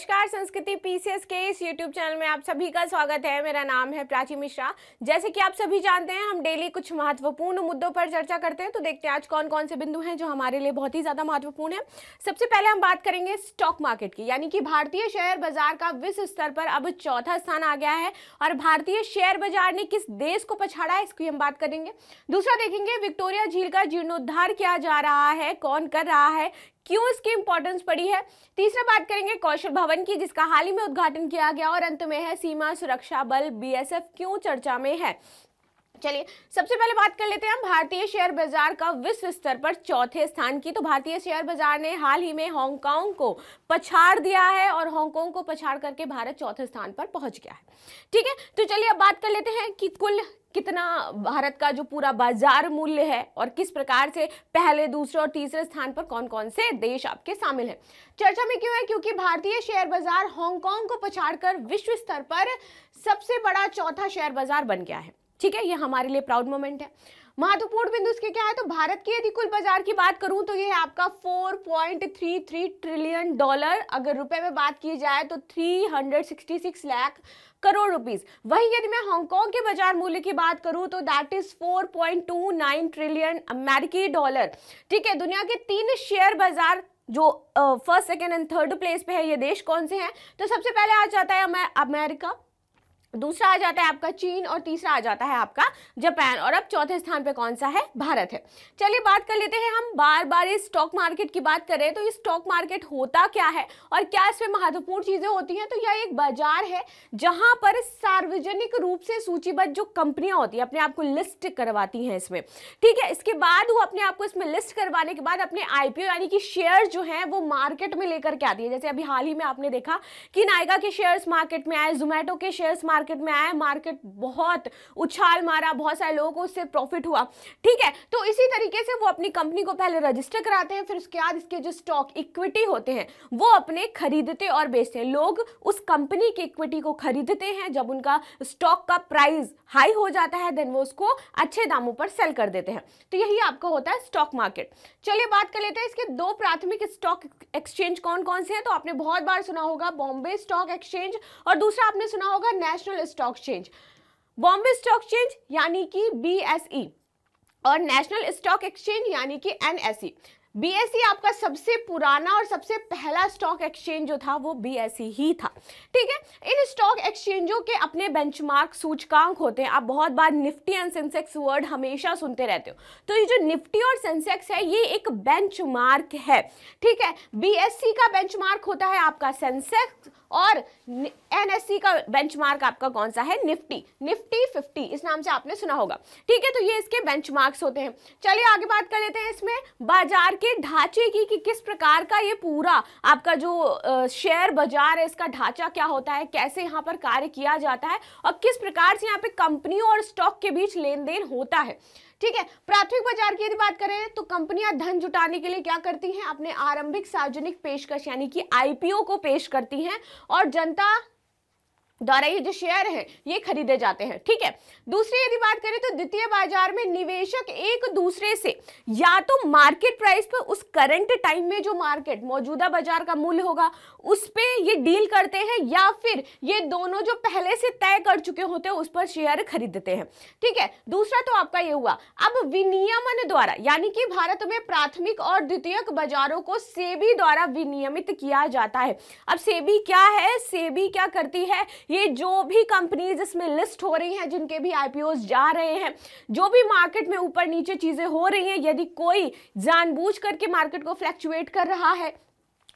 नमस्कार, संस्कृति पीसीएस के इस यूट्यूब चैनल में आप सभी का स्वागत है। मेरा नाम है प्राची मिश्रा। जैसे कि आप सभी जानते हैं, हम डेली कुछ महत्वपूर्ण मुद्दों पर चर्चा करते हैं। तो देखते हैं आज कौन कौन से बिंदु हैं जो हमारे लिए बहुत ही ज्यादा महत्वपूर्ण है। सबसे पहले हम बात करेंगे स्टॉक मार्केट की, यानी कि भारतीय शेयर बाजार का विश्व स्तर पर अब चौथा स्थान आ गया है और भारतीय शेयर बाजार ने किस देश को पछाड़ा है, इसकी हम बात करेंगे। दूसरा देखेंगे विक्टोरिया झील का जीर्णोद्धार किया जा रहा है, कौन कर रहा है, क्यों इसकी इंपॉर्टेंस पड़ी है। तीसरा बात करेंगे कौशल भवन की, जिसका हाल ही में उद्घाटन किया गया। और अंत में है सीमा सुरक्षा बल बीएसएफ क्यों चर्चा में है। चलिए सबसे पहले बात कर लेते हैं हम भारतीय शेयर बाजार का विश्व स्तर पर चौथे स्थान की। तो भारतीय शेयर बाजार ने हाल ही में हांगकांग को पछाड़ दिया है और हांगकांग को पछाड़ करके भारत चौथे स्थान पर पहुंच गया है। ठीक है, तो चलिए अब बात कर लेते हैं कि कुल कितना भारत का जो पूरा बाजार मूल्य है और किस प्रकार से पहले, दूसरे और तीसरे स्थान पर कौन कौन से देश आपके शामिल हैं। चर्चा में क्यों है, क्योंकि भारतीय शेयर बाजार हांगकांग को पछाड़कर विश्व स्तर पर सबसे बड़ा चौथा शेयर बाजार बन गया है। ठीक है, ये हमारे लिए प्राउड मोमेंट है। महत्वपूर्ण बिंदु इसके क्या है, तो भारत की यदि कुल बाजार की बात करूं तो ये है आपका 4.33 ट्रिलियन डॉलर। अगर रुपए में बात की जाए तो 366 लाख करोड़ रुपीस। वहीं यदि मैं हांगकांग के बाजार मूल्य की बात करूं तो दैट इज 4.29 ट्रिलियन अमेरिकी डॉलर। ठीक है, दुनिया के 3 शेयर बाजार जो first, second and third place पे है, ये देश कौन से हैं, तो सबसे पहले आ जाता है अमेरिका, दूसरा आ जाता है आपका चीन और तीसरा आ जाता है आपका जापान। और अब चौथे स्थान पे कौन सा है, भारत है। चलिए बात कर लेते हैं, हम बार बार इस स्टॉक मार्केट की बात कर रहे हैं तो ये स्टॉक मार्केट होता क्या है और क्या इसमें महत्वपूर्ण चीजें होती हैं। तो यह एक बाजार है जहां पर सार्वजनिक रूप से सूचीबद्ध जो कंपनियां होती है अपने आप को लिस्ट करवाती हैं इसमें। ठीक है, इसके बाद वो अपने आप को इसमें लिस्ट करवाने के बाद अपने आईपीओ यानी कि शेयर जो है वो मार्केट में लेकर के आती है। जैसे अभी हाल ही में आपने देखा कि नायका के शेयर्स मार्केट में आए, जोमेटो के शेयर्स मार्केट में आया, मार्केट बहुत उछाल मारा, बहुत सारे लोगों को उससे प्रॉफिट हुआ। ठीक है, तो इसी तरीके से वो अपनी कंपनी को पहले रजिस्टर कराते हैं, फिर उसके बाद इसके जो स्टॉक इक्विटी होते हैं वो अपने खरीदते और बेचते हैं। लोग उस कंपनी की इक्विटी को खरीदते हैं, जब उनका स्टॉक का प्राइस हाई हो जाता है देन वो उसको अच्छे दामों पर सेल कर देते हैं। तो यही आपका होता है स्टॉक मार्केट। चलिए बात कर लेते हैं इसके 2 प्राथमिक स्टॉक एक्सचेंज कौन कौन से हैं। तो आपने बहुत बार सुना होगा बॉम्बे स्टॉक एक्सचेंज और दूसरा आपने सुना होगा national stock exchange. Bombay stock exchange यानी कि बीएसई और नेशनल स्टॉक एक्सचेंज यानी कि एनएसई। बीएसई आपका सबसे पुराना और सबसे पहला स्टॉक एक्सचेंज जो था वो बीएसई ही था। ठीक है, इन स्टॉक एक्सचेंजों के अपने बेंचमार्क सूचकांक होते हैं। आप बहुत बार निफ्टी एंड सेंसेक्स वर्ड हमेशा सुनते रहते हो, तो ये जो निफ्टी और सेंसेक्स है ये एक बेंचमार्क है। ठीक है, बीएसई का बेंचमार्क होता है आपका सेंसेक्स और एनएसई का बेंचमार्क आपका कौन सा है, निफ्टी 50 इस नाम से आपने सुना होगा। ठीक है, तो ये इसके बेंचमार्क्स होते हैं। चलिए आगे बात कर लेते हैं इसमें बाजार के ढांचे की कि किस प्रकार का ये पूरा आपका जो शेयर बाजार है इसका ढांचा क्या होता है, कैसे यहाँ पर कार्य किया जाता है और किस प्रकार से यहाँ पे कंपनियों और स्टॉक के बीच लेन देन होता है। ठीक है, प्राथमिक बाजार की यदि बात करें तो कंपनियां धन जुटाने के लिए क्या करती हैं, अपने आरंभिक सार्वजनिक पेशकश यानी कि आईपीओ को पेश करती हैं और जनता द्वारा ये जो शेयर है ये खरीदे जाते हैं। ठीक है, दूसरी यदि बात करें तो द्वितीय बाजार में निवेशक एक दूसरे से या तो मार्केट प्राइस पर उस करंट टाइम में जो मार्केट मौजूदा बाजार का मूल्य होगा उस पे ये डील करते हैं या फिर ये दोनों जो पहले से तय कर चुके होते हैं उस पर शेयर खरीदते हैं। ठीक है, दूसरा तो आपका ये हुआ। अब विनियमन द्वारा यानी कि भारत में प्राथमिक और द्वितीयक बाजारों को सेबी द्वारा विनियमित किया जाता है। अब सेबी क्या है, सेबी क्या करती है, ये जो भी कंपनीज इसमें लिस्ट हो रही हैं, जिनके भी आईपीओ जा रहे हैं, जो भी मार्केट में ऊपर नीचे चीजें हो रही हैं, यदि कोई जानबूझ करके मार्केट को फ्लैक्चुएट कर रहा है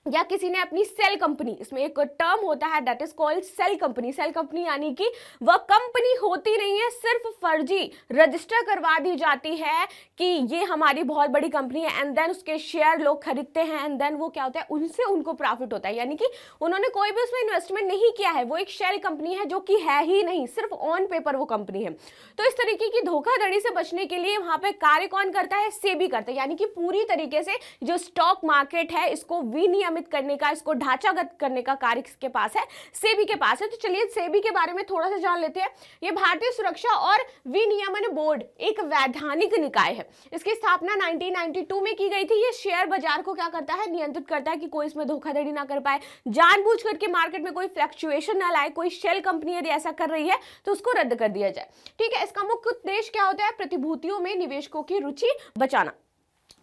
या किसी ने अपनी सेल कंपनी, इसमें एक टर्म होता है that is called shell company. Shell company यानी कि वह कंपनी होती नहीं है, सिर्फ फर्जी रजिस्टर करवा दी जाती है कि ये हमारी बहुत बड़ी कंपनी है एंड देन उसके शेयर लोग खरीदते हैं एंड देन वो क्या होता है, उनसे उनको प्रॉफिट होता है। यानी कि उन्होंने कोई भी उसमें इन्वेस्टमेंट नहीं किया है, वो एक शेल कंपनी है जो कि है ही नहीं, सिर्फ ऑन पेपर वो कंपनी है। तो इस तरीके की धोखाधड़ी से बचने के लिए वहां पे कार्य कौन करता है, सेबी करता है। यानी कि पूरी तरीके से जो स्टॉक मार्केट है इसको विनियमित नियमित करने का, इसको ढांचागत करने का कार्य किसके पास है? सेबी के पास है। तो चलिए सेबी के बारे में थोड़ा सा जान लेते हैं। ये भारतीय सुरक्षा और विनियमन बोर्ड एक वैधानिक निकाय है। इसकी स्थापना 1992 में की गई थी। ये शेयर बाजार को क्या करता है? नियंत्रित करता है कि कोई इसमें धोखाधड़ी ना कर पाए, जानबूझ करके मार्केट में कोई फ्लक्चुएशन ना लाए। कोई शेल कंपनी यदि ऐसा कर रही है तो उसको रद्द कर दिया जाए। ठीक है, इसका मुख्य उद्देश्य क्या होता है? प्रतिभूतियों में निवेशकों की रुचि बचाना।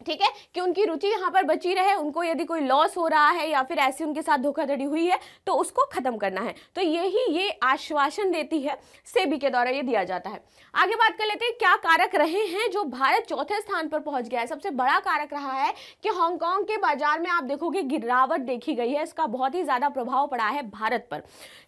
ठीक है, कि उनकी रुचि यहाँ पर बची रहे, उनको यदि कोई लॉस हो रहा है या फिर ऐसी उनके साथ धोखाधड़ी हुई है तो उसको खत्म करना है। तो यही ये आश्वासन देती है, सेबी के द्वारा ये दिया जाता है। आगे बात कर लेते हैं क्या कारक रहे हैं जो भारत चौथे स्थान पर पहुंच गया है। सबसे बड़ा कारक रहा है कि हांगकांग के बाजार में आप देखोगे गिरावट देखी गई है, इसका बहुत ही ज्यादा प्रभाव पड़ा है भारत पर।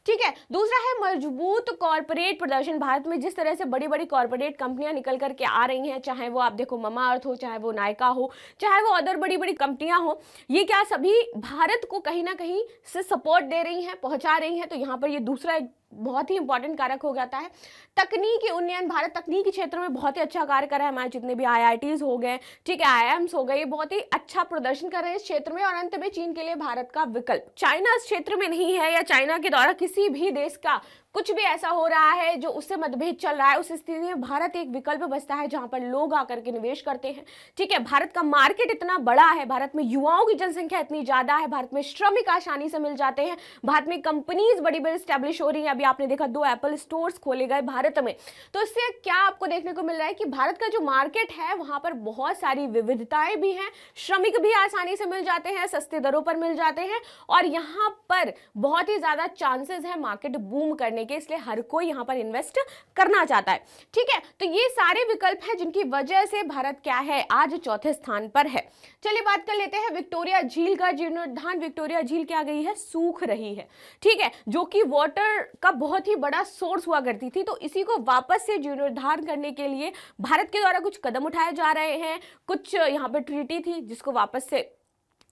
ठीक है, दूसरा है मजबूत कॉर्पोरेट प्रदर्शन। भारत में जिस तरह से बड़ी बड़ी कॉर्पोरेट कंपनियां निकल करके आ रही हैं, चाहे वो आप देखो ममाअर्थ हो, चाहे वो नायका हो, चाहे वो अदर बड़ी बड़ी कंपनियां हो, ये क्या सभी भारत को कहीं ना कहीं से सपोर्ट दे रही हैं, पहुंचा रही हैं। तो यहाँ पर ये दूसरा एक बहुत ही इंपॉर्टेंट कारक हो जाता है। तकनीकी उन्नयन, भारत तकनीकी क्षेत्र में बहुत ही अच्छा कार्य कर रहा है। हमारे जितने भी IITs हो गए, ठीक है, IIMs हो गए, ये बहुत ही अच्छा प्रदर्शन कर रहे हैं इस क्षेत्र में। और अंत में चीन के लिए भारत का विकल्प। चाइना इस क्षेत्र में नहीं है, या चाइना के द्वारा किसी भी देश का कुछ भी ऐसा हो रहा है जो उससे मतभेद चल रहा है, उस स्थिति में भारत एक विकल्प बचता है जहां पर लोग आकर के निवेश करते हैं। ठीक है, भारत का मार्केट इतना बड़ा है, भारत में युवाओं की जनसंख्या इतनी ज्यादा है, भारत में श्रमिक आसानी से मिल जाते हैं, भारत में कंपनीज बड़ी बड़ी स्टैब्लिश हो रही है। अभी आपने देखा 2 एप्पल स्टोर्स खोले गए भारत में। तो इससे क्या आपको देखने को मिल रहा है कि भारत का जो मार्केट है वहां पर बहुत सारी विविधताएं भी हैं, श्रमिक भी आसानी से मिल जाते हैं, सस्ते दरों पर मिल जाते हैं, और यहाँ पर बहुत ही ज्यादा चांसेस है मार्केट बूम करने के, इसलिए हर कोई यहां पर इन्वेस्ट करना चाहता है। ठीक है, तो ये सारे विकल्प हैं जिनकी वजह से भारत क्या है, आज चौथे स्थान पर है। चलिए बात कर लेते हैं विक्टोरिया झील का जीर्णोद्धार। विक्टोरिया झील क्या गई है? सूख रही है। ठीक है, जो कि वाटर का बहुत ही बड़ा सोर्स हुआ करती थी, तो इसी को वापस से जीर्णोद्धार करने के लिए भारत के द्वारा कुछ कदम उठाए जा रहे हैं। कुछ यहाँ पर ट्रीटी थी जिसको वापस से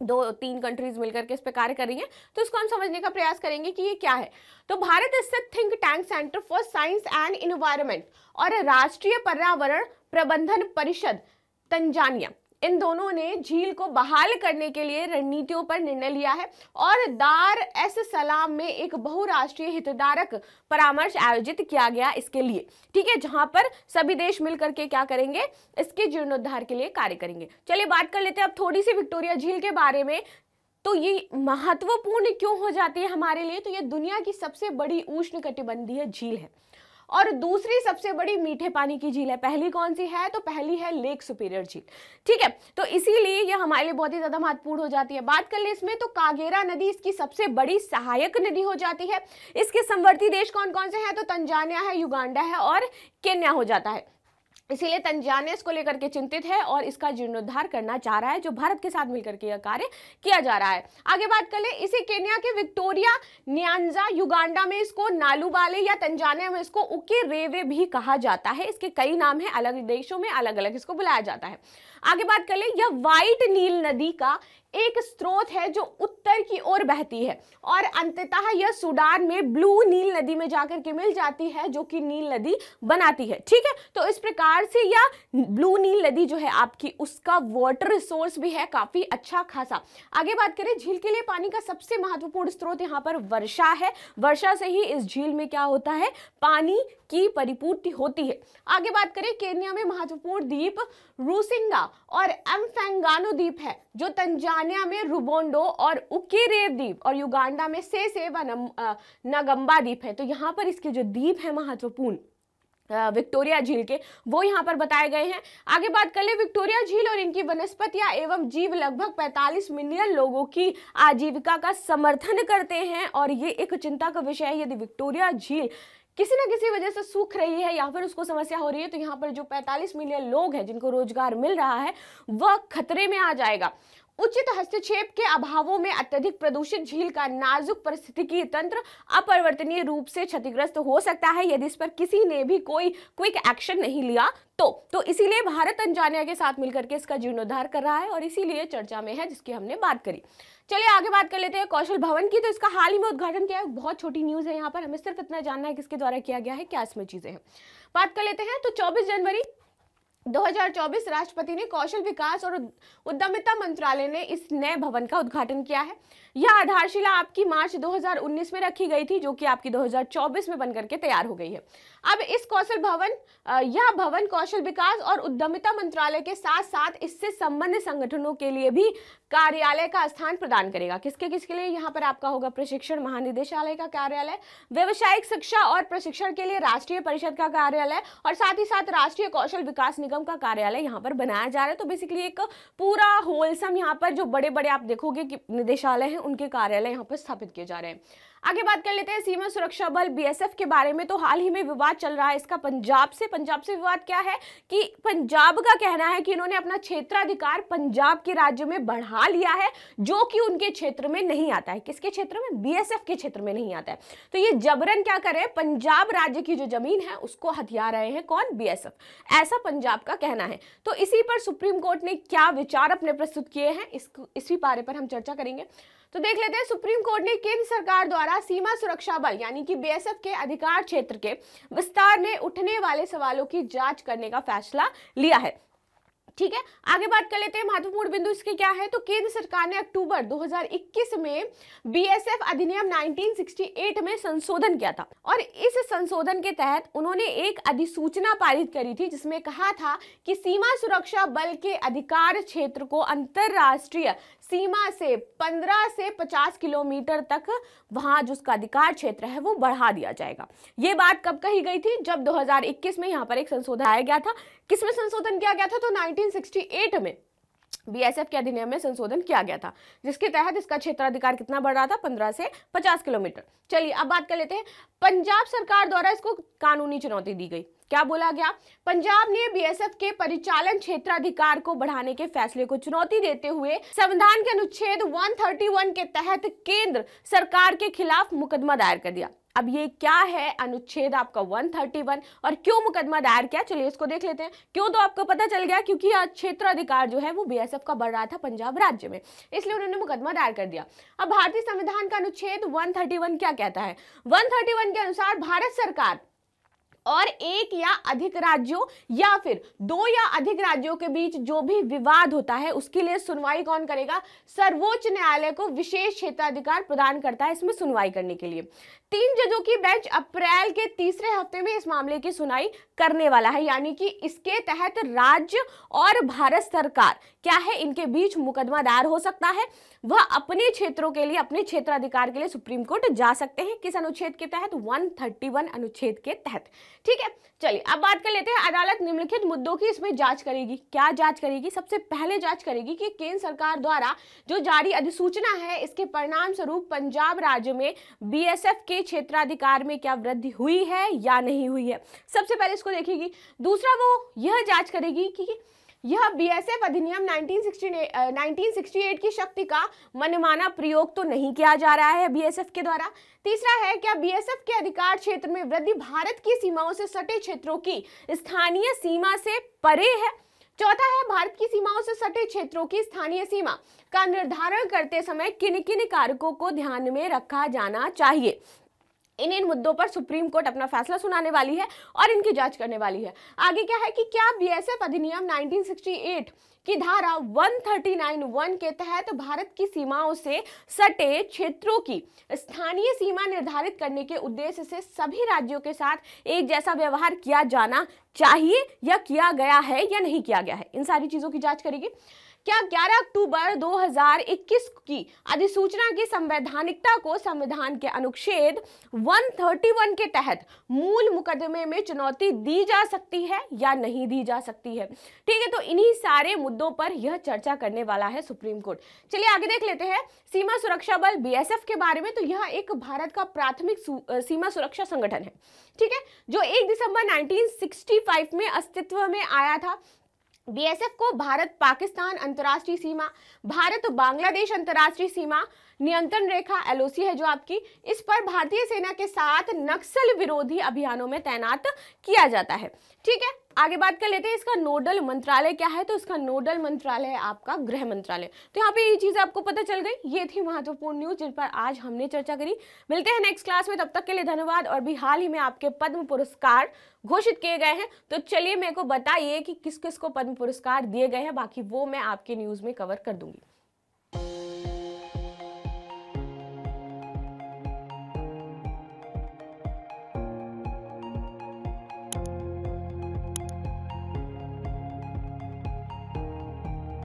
2-3 कंट्रीज मिलकर के इस पे कार्य कर रही हैं। तो इसको हम समझने का प्रयास करेंगे कि ये क्या है। तो भारत स्थित think tank centre for science and environment और राष्ट्रीय पर्यावरण प्रबंधन परिषद तंजानिया, इन दोनों ने झील को बहाल करने के लिए रणनीतियों पर निर्णय लिया है और दार एस सलाम में एक बहुराष्ट्रीय हितधारक परामर्श आयोजित किया गया इसके लिए। ठीक है, जहां पर सभी देश मिलकर के क्या करेंगे, इसके जीर्णोद्धार के लिए कार्य करेंगे। चलिए बात कर लेते हैं अब थोड़ी सी विक्टोरिया झील के बारे में। तो ये महत्वपूर्ण क्यों हो जाती है हमारे लिए? तो ये दुनिया की सबसे बड़ी उष्णकटिबंधीय झील है और दूसरी सबसे बड़ी मीठे पानी की झील है। पहली कौन सी है? तो पहली है लेक सुपीरियर झील। ठीक है, तो इसीलिए ये हमारे लिए बहुत ही ज्यादा महत्वपूर्ण हो जाती है। बात कर ले इसमें तो कागेरा नदी इसकी सबसे बड़ी सहायक नदी हो जाती है। इसके समवर्ती देश कौन कौन से हैं? तो तंजानिया है, युगांडा है और केन्या हो जाता है। इसीलिए तंजानिया इसको लेकर के चिंतित है और इसका जीर्णोद्धार करना चाह रहा है, जो भारत के साथ मिलकर के यह कार्य किया जा रहा है। आगे बात कर ले, इसे केन्या के विक्टोरिया न्यांजा, युगांडा में इसको नालुबाले या तंजानिया में इसको उकेरेवे भी कहा जाता है। इसके कई नाम है, अलग देशों में अलग अलग इसको बुलाया जाता है। आगे बात कर ले, यह व्हाइट नील नदी का एक स्रोत है जो उत्तर की ओर बहती है और अंततः यह सूडान में ब्लू नील नदी में जाकर के मिल जाती है, जो कि नील नदी बनाती है। ठीक है, तो इस प्रकार से यह ब्लू नील नदी जो है आपकी, उसका वाटर रिसोर्स भी है काफी अच्छा खासा। आगे बात करें, झील के लिए पानी का सबसे महत्वपूर्ण स्रोत यहाँ पर वर्षा है। वर्षा से ही इस झील में क्या होता है, पानी की परिपूर्ति होती है। आगे बात करें, केन्या में महत्वपूर्ण द्वीप रूसिंगा और एम्फेंगानो द्वीप है, जो तंजानिया में रुबोंडो और उकेरेव द्वीप और युगांडा में सेसे व नगम्बा द्वीप है। तो यहाँ पर इसके जो द्वीप है महत्वपूर्ण विक्टोरिया झील के, वो यहाँ पर बताए गए हैं। आगे बात कर ले, विक्टोरिया झील और इनकी वनस्पतियां एवं जीव लगभग 45 मिलियन लोगों की आजीविका का समर्थन करते हैं और ये एक चिंता का विषय है। यदि विक्टोरिया झील किसी न किसी वजह से सूख रही है या फिर उसको समस्या हो रही है, तो यहाँ पर जो 45 मिलियन लोग हैं जिनको रोजगार मिल रहा है वह खतरे में आ जाएगा। उचित हस्तक्षेप के अभावों में अत्यधिक प्रदूषित झील का नाजुक परिस्थितिकी तंत्र अपरिवर्तनीय रूप से क्षतिग्रस्त हो सकता है यदि इस पर किसी ने भी कोई क्विक एक्शन नहीं लिया तो इसीलिए भारत तंजानिया के साथ मिलकर के इसका जीर्णोद्धार कर रहा है और इसीलिए चर्चा में है, जिसकी हमने बात करी। चलिए आगे बात कर लेते हैं कौशल भवन की। तो इसका हाल ही में उद्घाटन किया है, बहुत छोटी न्यूज है यहाँ पर, हमें सिर्फ इतना जानना है किसके द्वारा किया गया है, क्या इसमें चीजें हैं। बात कर लेते हैं, तो 24 जनवरी 2024 राष्ट्रपति ने कौशल विकास और उद्यमिता मंत्रालय ने इस नए भवन का उद्घाटन किया है। यह आधारशिला आपकी मार्च 2019 में रखी गई थी, जो कि आपकी 2024 में बनकर के तैयार हो गई है। अब इस यह भवन कौशल विकास और उद्यमिता मंत्रालय के साथ साथ इससे संबंधित संगठनों के लिए भी कार्यालय का स्थान प्रदान करेगा। किसके किसके लिए? यहाँ पर आपका होगा प्रशिक्षण महानिदेशालय का कार्यालय, व्यावसायिक शिक्षा और प्रशिक्षण के लिए राष्ट्रीय परिषद का कार्यालय, और साथ ही साथ राष्ट्रीय कौशल विकास निगम का कार्यालय यहाँ पर बनाया जा रहा है। तो बेसिकली एक पूरा होलसम यहाँ पर जो बड़े बड़े आप देखोगे कि निदेशालय हैं उनके कार्यालय यहाँ पर स्थापित किए जा रहे हैं। आगे बात कर लेते हैं सीमा सुरक्षा बल बीएसएफ के बारे में। तो हाल ही में विवाद चल रहा है इसका पंजाब से विवाद क्या है कि पंजाब का कहना है कि इन्होंने अपना क्षेत्राधिकार पंजाब के राज्य में बढ़ा लिया है, जो कि उनके क्षेत्र में नहीं आता है। किसके क्षेत्र में? बीएसएफ के क्षेत्र में नहीं आता है। तो ये जबरन क्या करे, पंजाब राज्य की जो जमीन है उसको हथिया रहे हैं। कौन? बीएसएफ, ऐसा पंजाब का कहना है। तो इसी पर सुप्रीम कोर्ट ने क्या विचार अपने प्रस्तुत किए हैं, इसी बारे पर हम चर्चा करेंगे। तो देख लेते हैं, सुप्रीम कोर्ट ने केंद्र सरकार द्वारा सीमा सुरक्षा बल यानी कि बीएसएफ के अधिकार क्षेत्र के विस्तार में उठने वाले सवालों की जांच करने का फैसला लिया है। ठीक है, आगे बात कर लेते हैं। महत्वपूर्ण बिंदु इसके क्या है? तो केंद्र सरकार ने अक्टूबर 2021 में बीएसएफ अधिनियम 1968 में संशोधन किया था, और इस संशोधन के तहत उन्होंने एक अधिसूचना पारित करी थी जिसमें कहा था कि सीमा सुरक्षा बल के अधिकार क्षेत्र को अंतरराष्ट्रीय सीमा से 15 से 50 किलोमीटर तक वहां जो उसका अधिकार क्षेत्र है वो बढ़ा दिया जाएगा। ये बात कब कही गई थी? जब 2021 में यहाँ पर एक संशोधन आया गया था। किसमें संशोधन किया गया था? तो 1968 में बीएसएफ के अधिनियम में संशोधन किया गया था, जिसके तहत इसका क्षेत्राधिकार कितना बढ़ रहा था? 15 से 50 किलोमीटर। चलिए अब बात कर लेते हैं, पंजाब सरकार द्वारा इसको कानूनी चुनौती दी गई। क्या बोला गया? पंजाब ने बीएसएफ के परिचालन क्षेत्राधिकार को बढ़ाने के फैसले को चुनौती देते हुए संविधान के अनुच्छेद 131 के तहत केंद्र सरकार के खिलाफ मुकदमा दायर कर दिया। अब ये क्या है अनुच्छेद आपका 131 और क्यों मुकदमा दायर किया? चलिए इसको देख लेते हैं। क्यों? तो आपको पता चल गया, क्योंकि क्षेत्राधिकार जो है वो बीएसएफ का बढ़ रहा था पंजाब राज्य में, इसलिए उन्होंने मुकदमा दायर कर दिया। अब भारतीय संविधान का अनुच्छेद 131 क्या कहता है? 131 के अनुसार भारत सरकार और एक या अधिक राज्यों या फिर 2 या अधिक राज्यों के बीच जो भी विवाद होता है उसके लिए सुनवाई कौन करेगा? सर्वोच्च न्यायालय को विशेष क्षेत्राधिकार प्रदान करता है इसमें सुनवाई करने के लिए। 3 जजों की बेंच अप्रैल के तीसरे हफ्ते में इस मामले की सुनवाई करने वाला है, यानी कि इसके तहत राज्य और भारत सरकार क्या है, इनके बीच मुकदमा दायर हो सकता है। वह अपने क्षेत्रों के लिए, अपने क्षेत्राधिकार के लिए सुप्रीम कोर्ट जा सकते हैं। किस अनुच्छेद के तहत? 131 अनुच्छेद के तहत। ठीक है, चलिए अब बात कर लेते हैं। अदालत निम्नलिखित मुद्दों की इसमें जांच करेगी। क्या जांच करेगी? सबसे पहले जांच करेगी कि केंद्र सरकार द्वारा जो जारी अधिसूचना है इसके परिणाम स्वरूप पंजाब राज्य में बीएसएफ के क्षेत्राधिकार में क्या वृद्धि हुई है या नहीं हुई है। सबसे पहले इसको देखेगी। दूसरा वो यह जांच करेगी कि यह बीएसएफ अधिनियम 1968 की शक्ति का मनमाना प्रयोग तो नहीं किया जा रहा है बीएसएफ के द्वारा। तीसरा है, क्या बीएसएफ के अधिकार क्षेत्र में वृद्धि भारत की सीमाओं से सटे क्षेत्रों की स्थानीय सीमा से परे है। चौथा है, भारत की सीमाओं से सटे क्षेत्रों की स्थानीय सीमा का निर्धारण करते समय किन किन कारकों को ध्यान में रखा जाना चाहिए। इन मुद्दों पर सुप्रीम कोर्ट अपना फैसला सुनाने वाली है और इनकी जांच करने वाली है। आगे क्या है कि क्या बीएसएफ अधिनियम 1968 की धारा 139(1) के तहत भारत की सीमाओं से सटे क्षेत्रों की स्थानीय सीमा निर्धारित करने के उद्देश्य से सभी राज्यों के साथ एक जैसा व्यवहार किया जाना चाहिए या किया गया है या नहीं किया गया है। इन सारी चीजों की जांच करेगी। क्या 11 अक्टूबर 2021 की अधिसूचना की संवैधानिकता को संविधान के अनुच्छेद 131 के तहत मूल मुकदमे में चुनौती दी जा सकती है या नहीं दी जा सकती है। ठीक है, तो इन्हीं सारे मुद्दों पर यह चर्चा करने वाला है सुप्रीम कोर्ट। चलिए आगे देख लेते हैं सीमा सुरक्षा बल बीएसएफ के बारे में। तो यह एक भारत का प्राथमिक सीमा सुरक्षा संगठन है, ठीक है, जो 1 दिसंबर 1965 में अस्तित्व में आया था। बीएसएफ को भारत पाकिस्तान अंतर्राष्ट्रीय सीमा, भारत बांग्लादेश अंतर्राष्ट्रीय सीमा नियंत्रण रेखा एलओसी है जो आपकी, इस पर भारतीय सेना के साथ नक्सल विरोधी अभियानों में तैनात किया जाता है। ठीक है, आगे बात कर लेते हैं इसका नोडल मंत्रालय क्या है। तो इसका नोडल मंत्रालय है आपका गृह मंत्रालय। तो यहाँ पे ये चीजें आपको पता चल गई। ये थी महत्वपूर्ण न्यूज जिन पर आज हमने चर्चा करी। मिलते हैं नेक्स्ट क्लास में, तब तक के लिए धन्यवाद। और भी हाल ही में आपके पद्म पुरस्कार घोषित किए गए हैं, तो चलिए मेरे को बताइए कि किस किस को पद्म पुरस्कार दिए गए हैं, बाकी वो मैं आपके न्यूज में कवर कर दूंगी।